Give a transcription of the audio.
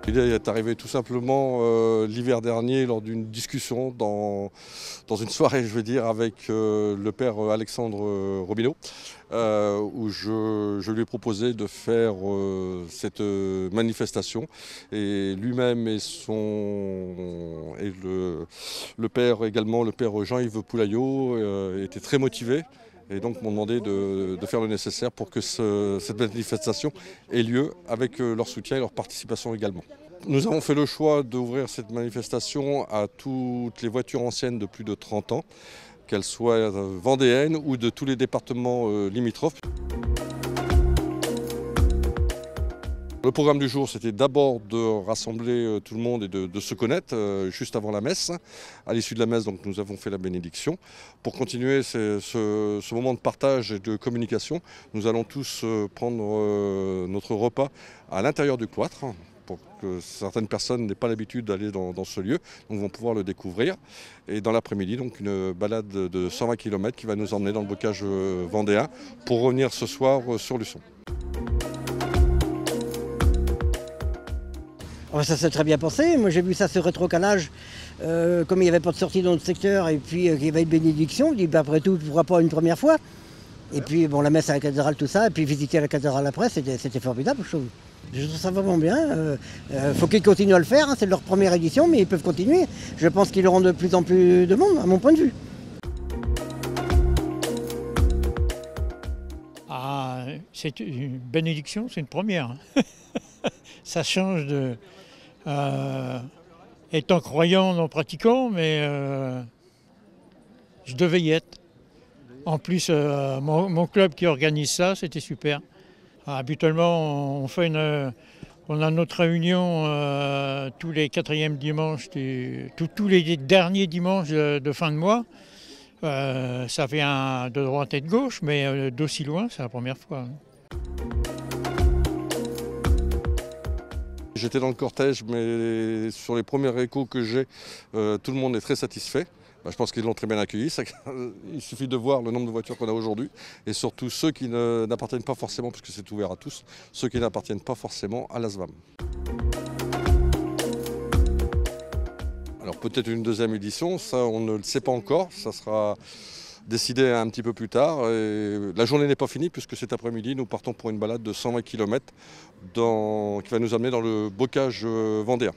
Il est arrivé tout simplement l'hiver dernier lors d'une discussion dans une soirée, je veux dire, avec le père Alexandre Robineau, où je lui ai proposé de faire cette manifestation. Et lui-même et le père également, le père Jean-Yves Poulaillot, étaient très motivés. Et donc m'ont demandé de faire le nécessaire pour que cette manifestation ait lieu avec leur soutien et leur participation également. Nous avons fait le choix d'ouvrir cette manifestation à toutes les voitures anciennes de plus de 30 ans, qu'elles soient vendéennes ou de tous les départements limitrophes. Le programme du jour, c'était d'abord de rassembler tout le monde et de se connaître juste avant la messe. À l'issue de la messe, donc, nous avons fait la bénédiction. Pour continuer ce moment de partage et de communication, nous allons tous prendre notre repas à l'intérieur du cloître, pour que certaines personnes n'aient pas l'habitude d'aller dans ce lieu, donc vont pouvoir le découvrir. Et dans l'après-midi, donc une balade de 120 km qui va nous emmener dans le bocage vendéen pour revenir ce soir sur Luçon. Oh, ça s'est très bien passé. Moi j'ai vu ça sur rétrocalage, comme il n'y avait pas de sortie dans notre secteur et puis qu'il y avait une bénédiction. Je dis bah, après tout, pourquoi pas une première fois. Et puis bon, la messe à la cathédrale, tout ça, et puis visiter la cathédrale après, c'était formidable, je trouve. Je trouve ça vraiment bien. Faut qu'ils continuent à le faire, hein. C'est leur première édition, mais ils peuvent continuer. Je pense qu'ils auront de plus en plus de monde, à mon point de vue. Ah, c'est une bénédiction, c'est une première. Ça change de... étant croyant, non pratiquant, mais je devais y être. En plus, mon club qui organise ça, c'était super. Habituellement, on a notre réunion tous les quatrièmes dimanches, tous les derniers dimanches de fin de mois. Ça vient de droite et de gauche, mais d'aussi loin, c'est la première fois. J'étais dans le cortège, mais sur les premiers échos que j'ai, tout le monde est très satisfait. Je pense qu'ils l'ont très bien accueilli. Il suffit de voir le nombre de voitures qu'on a aujourd'hui. Et surtout ceux qui n'appartiennent pas forcément, puisque c'est ouvert à tous, ceux qui n'appartiennent pas forcément à l'ASVAM. Alors peut-être une deuxième édition, ça on ne le sait pas encore. Ça sera décidé un petit peu plus tard. Et la journée n'est pas finie puisque cet après-midi, nous partons pour une balade de 120 km qui va nous amener dans le bocage vendéen.